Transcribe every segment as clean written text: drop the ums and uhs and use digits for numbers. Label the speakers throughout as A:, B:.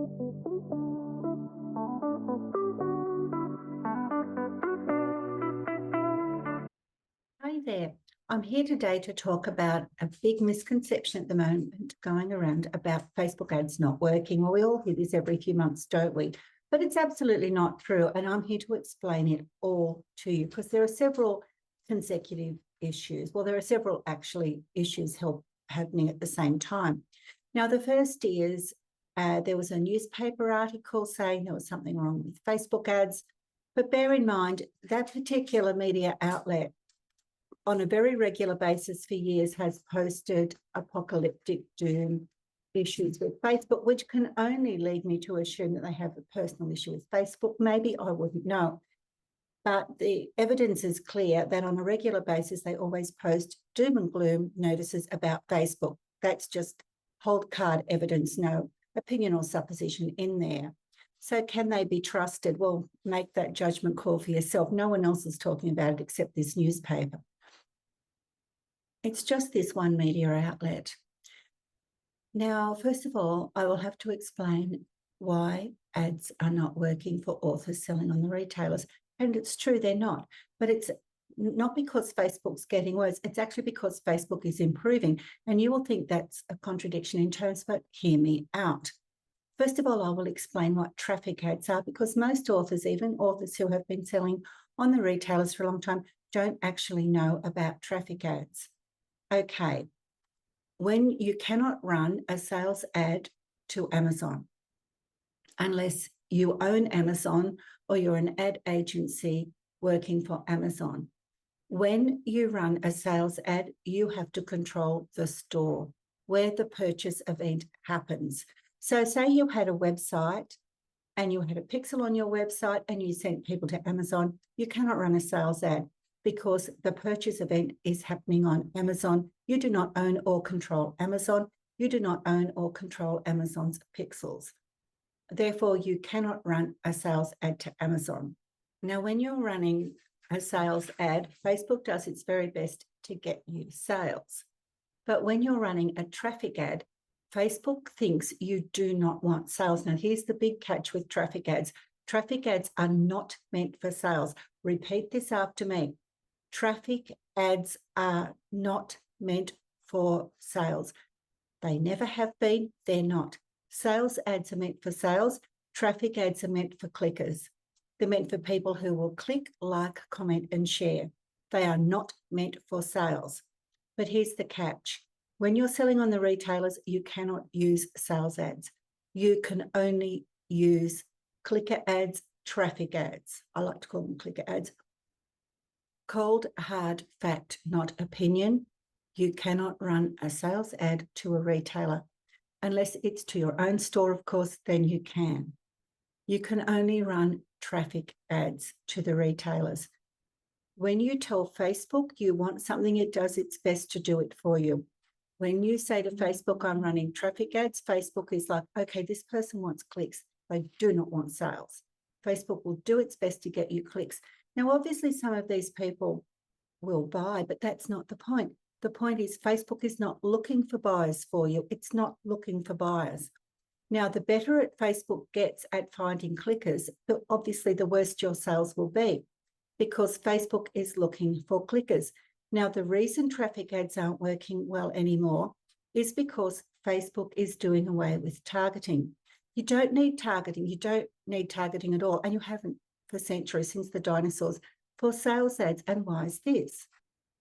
A: Hi there. I'm here today to talk about a big misconception at the moment going around about Facebook ads not working. Well, we all hear this every few months, don't we? But it's absolutely not true. And I'm here to explain it all to you because there are several consecutive issues. Well, there are several actually issues happening at the same time. Now, the first is there was a newspaper article saying there was something wrong with Facebook ads. But bear in mind that particular media outlet on a very regular basis for years has posted apocalyptic doom issues with Facebook, which can only lead me to assume that they have a personal issue with Facebook. Maybe I wouldn't know. But the evidence is clear that on a regular basis, they always post doom and gloom notices about Facebook. That's just hold card evidence, no opinion or supposition in there. So can they be trusted? Well, make that judgment call for yourself. No one else is talking about it except this newspaper. It's just this one media outlet. Now, first of all, I will have to explain why ads are not working for authors selling on the retailers. And it's true, they're not. But it's not because Facebook's getting worse. It's actually because Facebook is improving. And you will think that's a contradiction in terms, but hear me out. First of all, I will explain what traffic ads are because most authors, even authors who have been selling on the retailers for a long time, don't actually know about traffic ads. Okay, when you cannot run a sales ad to Amazon unless you own Amazon or you're an ad agency working for Amazon. When you run a sales ad, you have to control the store where the purchase event happens. So say you had a website and you had a pixel on your website and you sent people to Amazon, you cannot run a sales ad because the purchase event is happening on Amazon. You do not own or control Amazon. You do not own or control Amazon's pixels. Therefore, you cannot run a sales ad to Amazon. Now, when you're running a sales ad, Facebook does its very best to get you sales. But when you're running a traffic ad, Facebook thinks you do not want sales. Now, here's the big catch with traffic ads. Traffic ads are not meant for sales. Repeat this after me. Traffic ads are not meant for sales. They never have been, they're not. Sales ads are meant for sales. Traffic ads are meant for clickers. They're meant for people who will click, like, comment, and share. They are not meant for sales. But here's the catch. When you're selling on the retailers, you cannot use sales ads. You can only use clicker ads, traffic ads. I like to call them clicker ads. Cold, hard fact, not opinion. You cannot run a sales ad to a retailer unless it's to your own store, of course, then you can. You can only run traffic ads to the retailers. When you tell Facebook you want something, it does its best to do it for you. When you say to Facebook, I'm running traffic ads, Facebook is like, okay, this person wants clicks. They do not want sales. Facebook will do its best to get you clicks. Now, obviously, some of these people will buy, but that's not the point. The point is Facebook is not looking for buyers for you. It's not looking for buyers. Now, the better Facebook gets at finding clickers, obviously the worse your sales will be because Facebook is looking for clickers. Now, the reason traffic ads aren't working well anymore is because Facebook is doing away with targeting. You don't need targeting. You don't need targeting at all. And you haven't for centuries, since the dinosaurs, for sales ads. And why is this?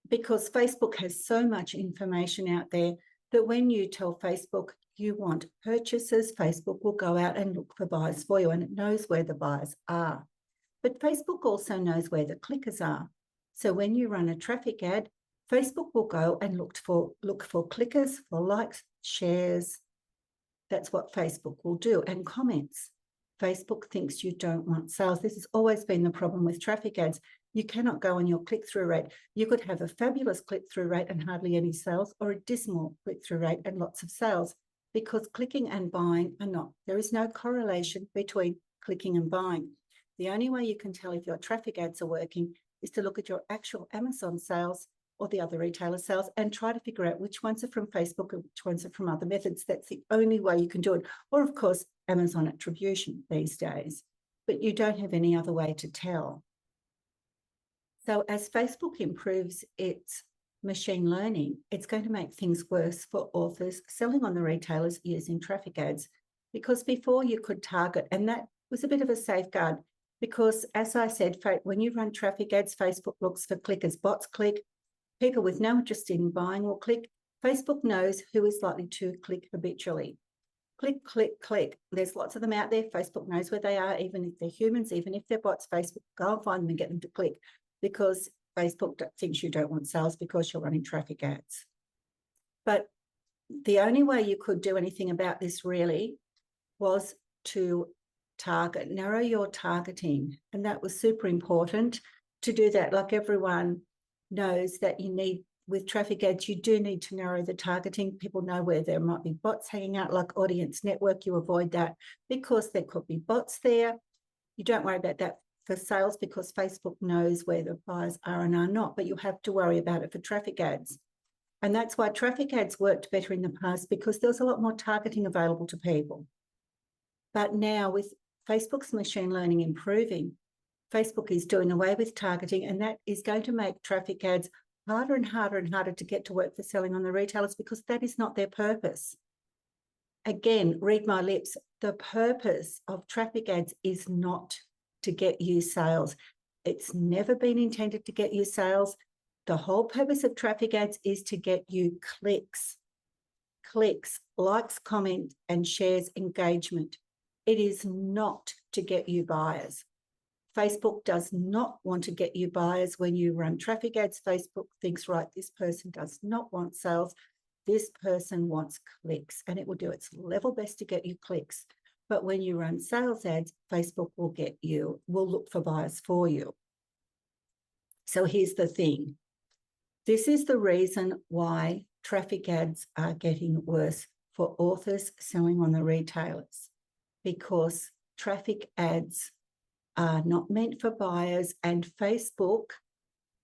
A: Because Facebook has so much information out there that when you tell Facebook you want purchases, Facebook will go out and look for buyers for you, and it knows where the buyers are. But Facebook also knows where the clickers are. So when you run a traffic ad, Facebook will go and look for clickers, for likes, shares. That's what Facebook will do, and comments. Facebook thinks you don't want sales. This has always been the problem with traffic ads. You cannot go on your click-through rate. You could have a fabulous click-through rate and hardly any sales, or a dismal click-through rate and lots of sales, because clicking and buying are not. There is no correlation between clicking and buying. The only way you can tell if your traffic ads are working is to look at your actual Amazon sales or the other retailer sales and try to figure out which ones are from Facebook and which ones are from other methods. That's the only way you can do it. Or, of course, Amazon attribution these days, but you don't have any other way to tell. So as Facebook improves its machine learning, it's going to make things worse for authors selling on the retailers using traffic ads, because before you could target, and that was a bit of a safeguard, because as I said, when you run traffic ads, Facebook looks for clickers. Bots click, people with no interest in buying will click. Facebook knows who is likely to click habitually. Click, click, click. There's lots of them out there. Facebook knows where they are, even if they're humans, even if they're bots. Facebook, go and find them and get them to click, because Facebook thinks you don't want sales because you're running traffic ads. But the only way you could do anything about this really was to target, narrow your targeting. And that was super important to do that. Like everyone knows that you need, with traffic ads, you do need to narrow the targeting. People know where there might be bots hanging out, like Audience Network. You avoid that because there could be bots there. You don't worry about that for sales because Facebook knows where the buyers are and are not, but you have to worry about it for traffic ads. And that's why traffic ads worked better in the past, because there was a lot more targeting available to people. But now with Facebook's machine learning improving, Facebook is doing away with targeting, and that is going to make traffic ads harder and harder and harder to get to work for selling on the retailers, because that is not their purpose. Again, read my lips. The purpose of traffic ads is not to get you sales. It's never been intended to get you sales. The whole purpose of traffic ads is to get you clicks, likes, comment, and shares, engagement. It is not to get you buyers. Facebook does not want to get you buyers. When you run traffic ads, Facebook thinks, right, this person does not want sales. This person wants clicks, and it will do its level best to get you clicks. But when you run sales ads, Facebook will look for buyers for you. So here's the thing. This is the reason why traffic ads are getting worse for authors selling on the retailers, because traffic ads are not meant for buyers, and Facebook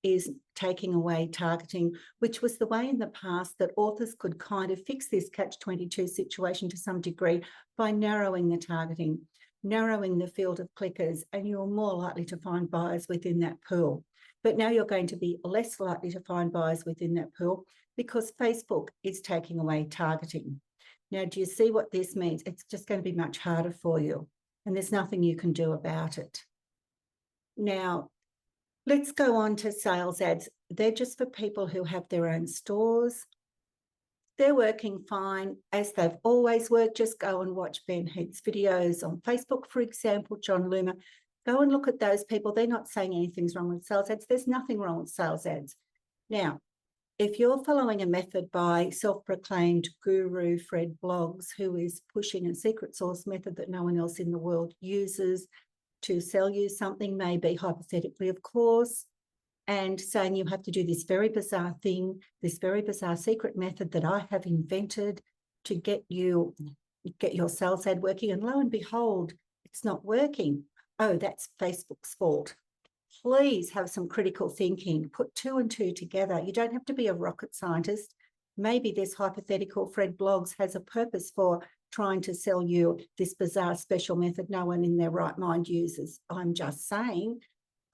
A: is taking away targeting, which was the way in the past that authors could kind of fix this catch-22 situation to some degree by narrowing the targeting, narrowing the field of clickers, and you're more likely to find buyers within that pool. But now you're going to be less likely to find buyers within that pool because Facebook is taking away targeting. Now, do you see what this means? It's just going to be much harder for you, and there's nothing you can do about it. Now, let's go on to sales ads. They're just for people who have their own stores. They're working fine, as they've always worked. Just go and watch Ben Heath's videos on Facebook, for example, John Loomer. Go and look at those people. They're not saying anything's wrong with sales ads. There's nothing wrong with sales ads. Now, if you're following a method by self-proclaimed guru Fred Bloggs, who is pushing a secret sauce method that no one else in the world uses to sell you something, maybe hypothetically, of course, and saying you have to do this very bizarre thing, this very bizarre secret method that I have invented to get your sales ad working, and lo and behold, it's not working. Oh, that's Facebook's fault. Please have some critical thinking. Put two and two together. You don't have to be a rocket scientist. Maybe this hypothetical Fred Bloggs has a purpose for trying to sell you this bizarre special method no one in their right mind uses. I'm just saying,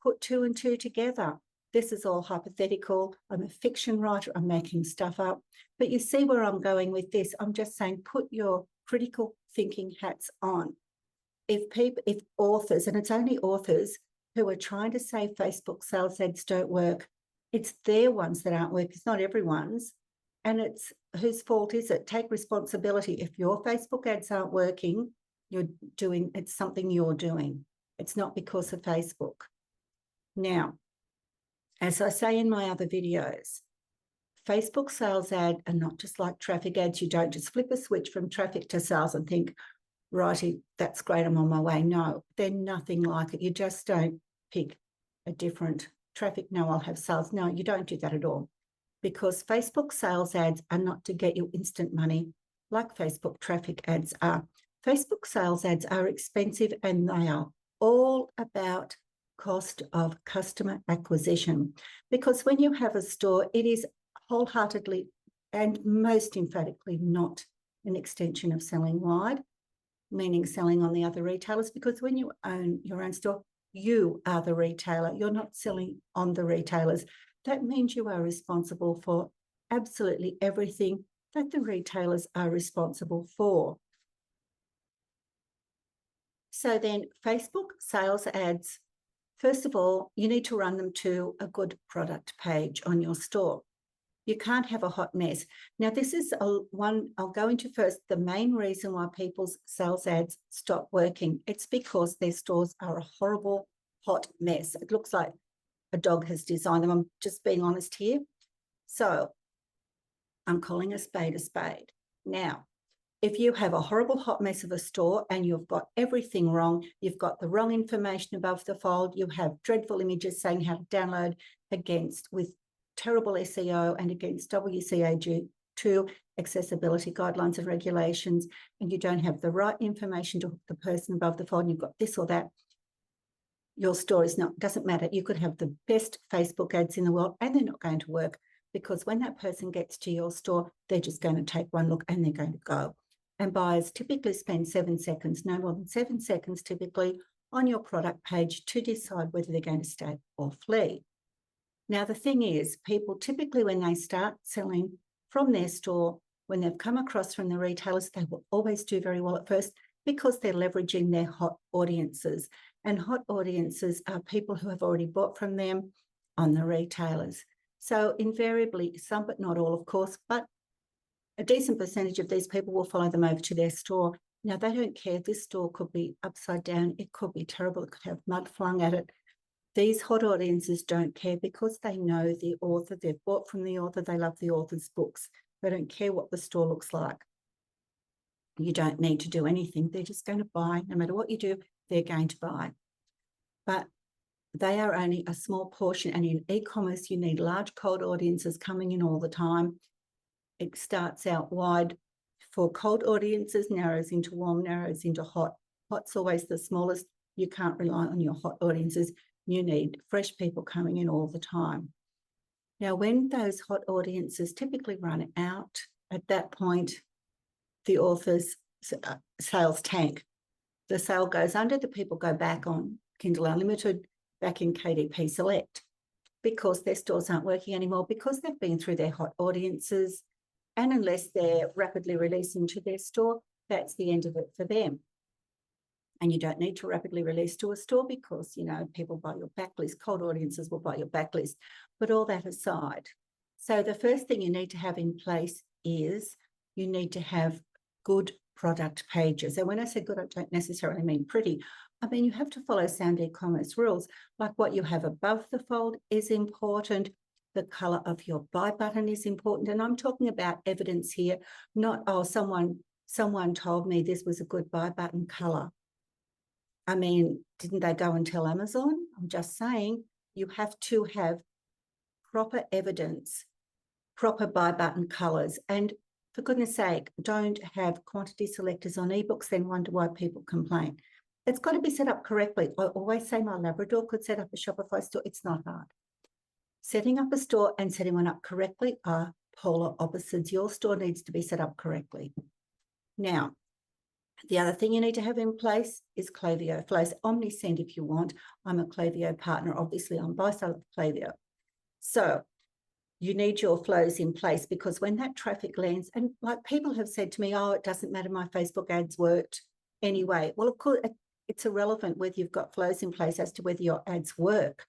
A: put two and two together. This is all hypothetical. I'm a fiction writer. I'm making stuff up. But you see where I'm going with this. I'm just saying, put your critical thinking hats on. If authors, and it's only authors who are trying to say Facebook sales ads don't work, it's their ones that aren't working. It's not everyone's. And it's whose fault is it? Take responsibility. If your Facebook ads aren't working, it's something you're doing. It's not because of Facebook. Now, as I say in my other videos, Facebook sales ads are not just like traffic ads. You don't just flip a switch from traffic to sales and think, righty, that's great, I'm on my way. No, they're nothing like it. You just don't pick a different traffic. No, I'll have sales. No, you don't do that at all, because Facebook sales ads are not to get you instant money like Facebook traffic ads are. Facebook sales ads are expensive, and they are all about cost of customer acquisition, because when you have a store, it is wholeheartedly and most emphatically not an extension of selling wide. meaning selling on the other retailers, because when you own your own store, you are the retailer. You're not selling on the retailers. That means you are responsible for absolutely everything that the retailers are responsible for. So then Facebook sales ads, first of all, you need to run them to a good product page on your store. You can't have a hot mess. Now, this is one I'll go into first. The main reason why people's sales ads stop working, it's because their stores are a horrible hot mess. It looks like a dog has designed them. I'm just being honest here. So I'm calling a spade a spade. Now, if you have a horrible hot mess of a store and you've got everything wrong, you've got the wrong information above the fold, you have dreadful images saying how to download with terrible SEO and against WCAG2 accessibility guidelines and regulations, and you don't have the right information to hook the person above the fold, and you've got this or that, your store doesn't matter. You could have the best Facebook ads in the world and they're not going to work, because when that person gets to your store, they're just going to take one look and they're going to go. And buyers typically spend 7 seconds, no more than 7 seconds typically, on your product page to decide whether they're going to stay or flee. Now, the thing is, people typically, when they start selling from their store, when they've come across from the retailers, they will always do very well at first because they're leveraging their hot audiences. And hot audiences are people who have already bought from them on the retailers. So invariably, some but not all, of course, but a decent percentage of these people will follow them over to their store. Now, they don't care. This store could be upside down. It could be terrible. It could have mud flung at it. These hot audiences don't care because they know the author. They've bought from the author. They love the author's books. They don't care what the store looks like. You don't need to do anything. They're just going to buy. No matter what you do, they're going to buy. But they are only a small portion. And in e-commerce, you need large cold audiences coming in all the time. It starts out wide for cold audiences, narrows into warm, narrows into hot. Hot's always the smallest. You can't rely on your hot audiences. You need fresh people coming in all the time. Now, when those hot audiences typically run out, at that point, the author's sales tank. The sale goes under, the people go back on Kindle Unlimited, back in KDP Select, because their stores aren't working anymore, because they've been through their hot audiences. And unless they're rapidly released into their store, that's the end of it for them. And you don't need to rapidly release to a store because, people buy your backlist, cold audiences will buy your backlist. But all that aside, so the first thing you need to have in place is you need to have good product pages. And when I say good, I don't necessarily mean pretty. I mean, you have to follow sound e-commerce rules, like what you have above the fold is important. The colour of your buy button is important. And I'm talking about evidence here, not, someone told me this was a good buy button colour. I mean, didn't they go and tell Amazon? I'm just saying you have to have proper evidence, proper buy button colours. And for goodness sake, don't have quantity selectors on ebooks, then wonder why people complain. It's got to be set up correctly. I always say my Labrador could set up a Shopify store. It's not hard. Setting up a store and setting one up correctly are polar opposites. Your store needs to be set up correctly. Now, the other thing you need to have in place is Klaviyo flows. Omnisend if you want. I'm a Klaviyo partner. Obviously, I'm buy side of Klaviyo. So you need your flows in place, because when that traffic lands, and like people have said to me, oh, it doesn't matter, my Facebook ads worked anyway. Well, of course, it's irrelevant whether you've got flows in place as to whether your ads work.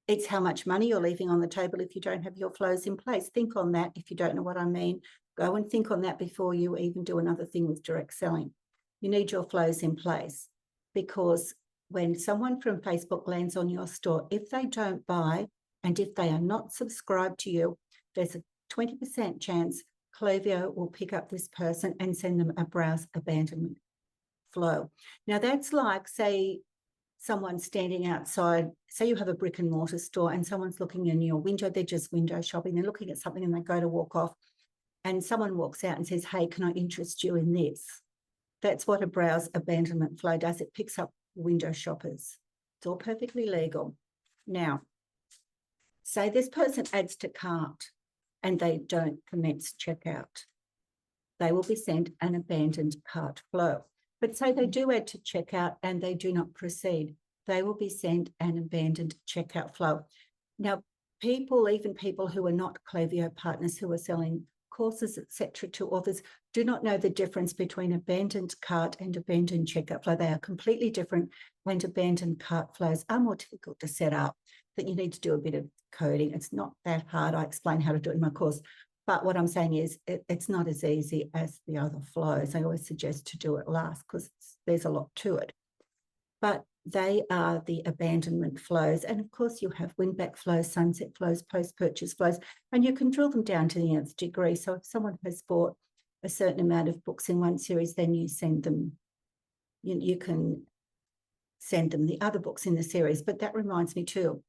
A: It's how much money you're leaving on the table if you don't have your flows in place. Think on that. If you don't know what I mean, go and think on that before you even do another thing with direct selling. You need your flows in place, because when someone from Facebook lands on your store, if they don't buy and if they are not subscribed to you, there's a 20% chance Klaviyo will pick up this person and send them a browse abandonment flow. Now, that's like, say, someone standing outside, say you have a brick and mortar store and someone's looking in your window, they're just window shopping, they're looking at something and they go to walk off and someone walks out and says, hey, can I interest you in this? That's what a browse abandonment flow does. It picks up window shoppers. It's all perfectly legal. Now, say this person adds to cart and they don't commence checkout. They will be sent an abandoned cart flow. But say they do add to checkout and they do not proceed, they will be sent an abandoned checkout flow. Now, even people who are not Klaviyo partners, who are selling courses, etc., to authors, do not know the difference between abandoned cart and abandoned checkout flow. They are completely different, and abandoned cart flows are more difficult to set up, that you need to do a bit of coding. It's not that hard. I explain how to do it in my course. But what I'm saying is it's not as easy as the other flows. I always suggest to do it last because there's a lot to it. But they are the abandonment flows. And of course, you have win-back flows, sunset flows, post-purchase flows, and you can drill them down to the nth degree. So if someone has bought a certain amount of books in one series, then you send them, you can send them the other books in the series. But that reminds me too,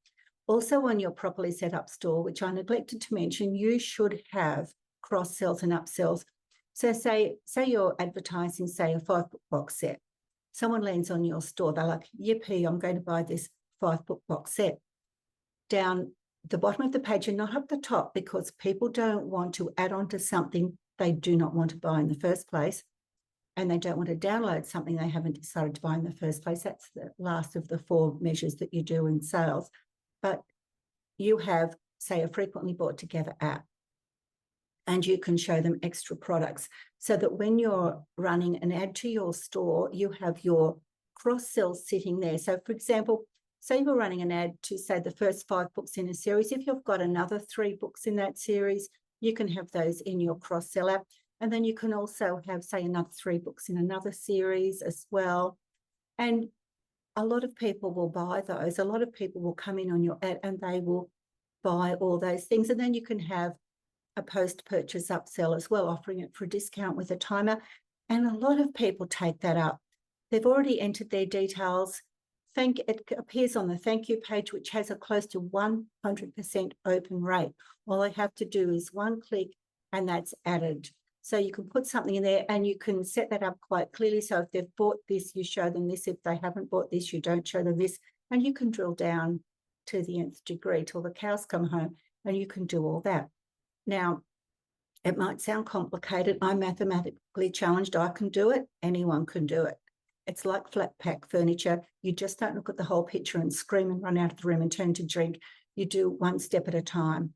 A: also on your properly set up store, which I neglected to mention, you should have cross sells and upsells. So say you're advertising, say, a 5-book box set. Someone lands on your store, they're like, yippee, I'm going to buy this 5-book box set. Down the bottom of the page and not up the top, because people don't want to add on to something they do not want to buy in the first place. And they don't want to download something they haven't decided to buy in the first place. That's the last of the 4 measures that you do in sales. But you have, say, a frequently bought together app, and you can show them extra products so that when you're running an ad to your store, you have your cross-sell sitting there. So, for example, say you're running an ad to, say, the first 5 books in a series. If you've got another 3 books in that series, you can have those in your cross-sell app. And then you can also have, say, another 3 books in another series as well. And a lot of people will buy those. A lot of people will come in on your ad and they will buy all those things. And then you can have a post-purchase upsell as well, offering it for a discount with a timer. And a lot of people take that up. They've already entered their details. It appears on the thank you page, which has a close to 100% open rate. All they have to do is one click and that's added. So you can put something in there and you can set that up quite clearly. So if they've bought this, you show them this. If they haven't bought this, you don't show them this. And you can drill down to the nth degree till the cows come home, and you can do all that. Now, it might sound complicated. I'm mathematically challenged. I can do it. Anyone can do it. It's like flat pack furniture. You just don't look at the whole picture and scream and run out of the room and turn to drink. You do one step at a time,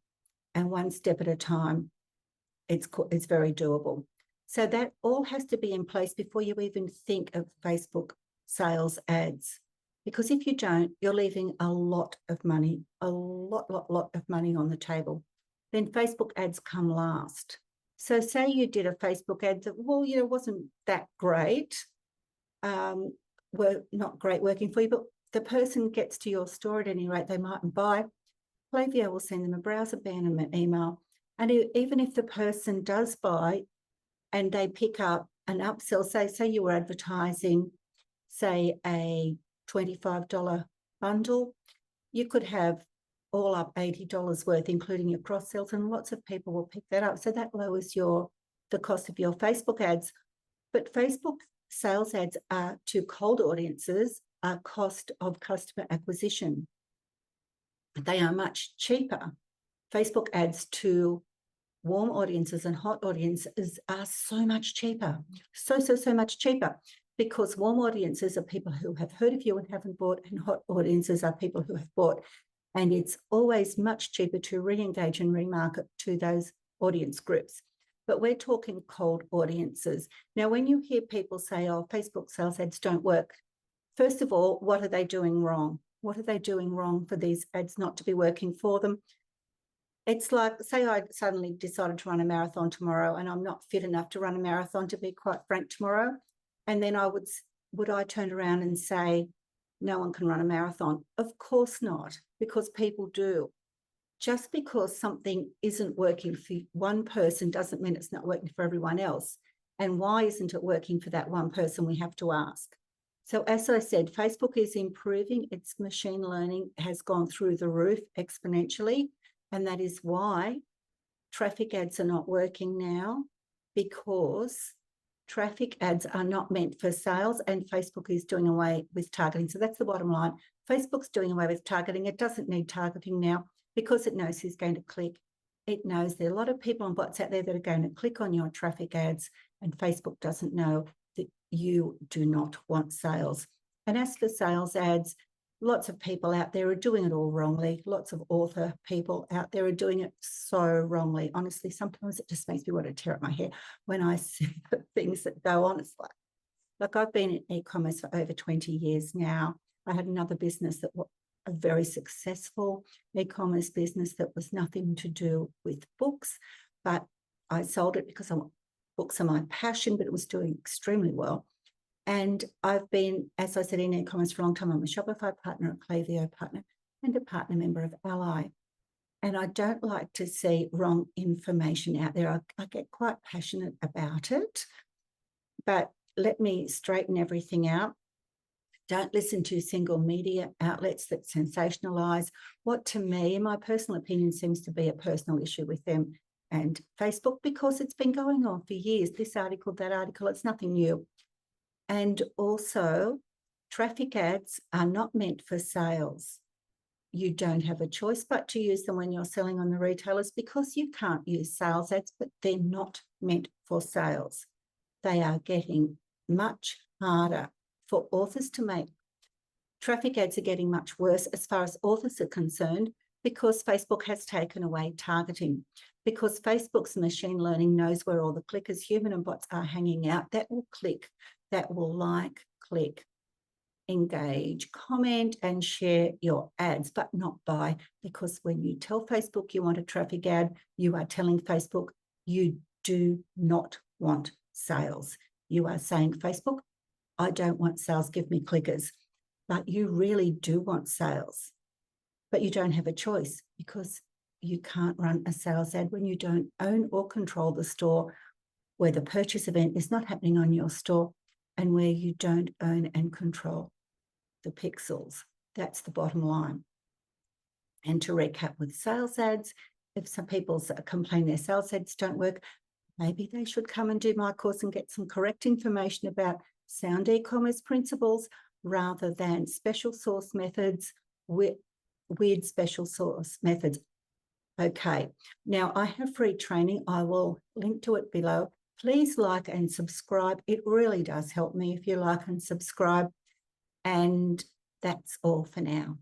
A: and one step at a time, it's very doable. So that all has to be in place before you even think of Facebook sales ads. Because if you don't, you're leaving a lot of money, a lot of money on the table. Then Facebook ads come last. So say you did a Facebook ad that, well, wasn't that great, were not great working for you, but the person gets to your store at any rate, they mightn't buy. Klaviyo will send them a browser abandonment email. And even if the person does buy and they pick up an upsell, say you were advertising, say, a $25 bundle, you could have all up $80 worth, including your cross sells, and lots of people will pick that up. So that lowers the cost of your Facebook ads. But Facebook sales ads are to cold audiences are cost of customer acquisition. They are much cheaper. Facebook ads to warm audiences and hot audiences are so much cheaper, so much cheaper, because warm audiences are people who have heard of you and haven't bought, and hot audiences are people who have bought. And it's always much cheaper to re-engage and remarket to those audience groups. But we're talking cold audiences. Now, when you hear people say, oh, Facebook sales ads don't work, first of all, what are they doing wrong? What are they doing wrong for these ads not to be working for them? It's like, say I suddenly decided to run a marathon tomorrow and I'm not fit enough to run a marathon, to be quite frank, tomorrow. And then would I turn around and say, no one can run a marathon? Of course not, because people do. Just because something isn't working for one person doesn't mean it's not working for everyone else. And why isn't it working for that one person? We have to ask. So as I said, Facebook is improving. Its machine learning has gone through the roof exponentially. And that is why traffic ads are not working now, because traffic ads are not meant for sales, and Facebook is doing away with targeting. So that's the bottom line. Facebook's doing away with targeting. It doesn't need targeting now because it knows who's going to click. It knows there are a lot of people on bots out there that are going to click on your traffic ads, and Facebook doesn't know that you do not want sales. And as for sales ads, lots of people out there are doing it all wrongly. Lots of author people out there are doing it so wrongly. Honestly, sometimes it just makes me want to tear up my hair when I see the things that go on. It's like I've been in e-commerce for over 20 years now. I had another business that was a very successful e-commerce business that was nothing to do with books, but I sold it because books are my passion, but it was doing extremely well. And I've been, as I said, in e-commerce for a long time. I'm a Shopify partner, a Klaviyo partner, and a partner member of Ally. And I don't like to see wrong information out there. I get quite passionate about it, but let me straighten everything out. Don't listen to single media outlets that sensationalize what, to me, in my personal opinion, seems to be a personal issue with them and Facebook, because it's been going on for years. This article, that article, it's nothing new. And also, traffic ads are not meant for sales. You don't have a choice but to use them when you're selling on the retailers, because you can't use sales ads, but they're not meant for sales. They are getting much harder for authors to make. Traffic ads are getting much worse as far as authors are concerned, because Facebook has taken away targeting, because Facebook's machine learning knows where all the clickers, human and bots, are hanging out. That will click, that will like, click, engage, comment, and share your ads, but not buy. Because when you tell Facebook you want a traffic ad, you are telling Facebook you do not want sales. You are saying, Facebook, I don't want sales, give me clickers. But you really do want sales. But you don't have a choice, because you can't run a sales ad when you don't own or control the store, where the purchase event is not happening on your store, and where you don't own and control the pixels. That's the bottom line. And to recap with sales ads, if some people complain their sales ads don't work, maybe they should come and do my course and get some correct information about sound e-commerce principles, rather than special source methods, weird special source methods. Okay, now I have free training. I will link to it below. Please like and subscribe. It really does help me if you like and subscribe. And that's all for now.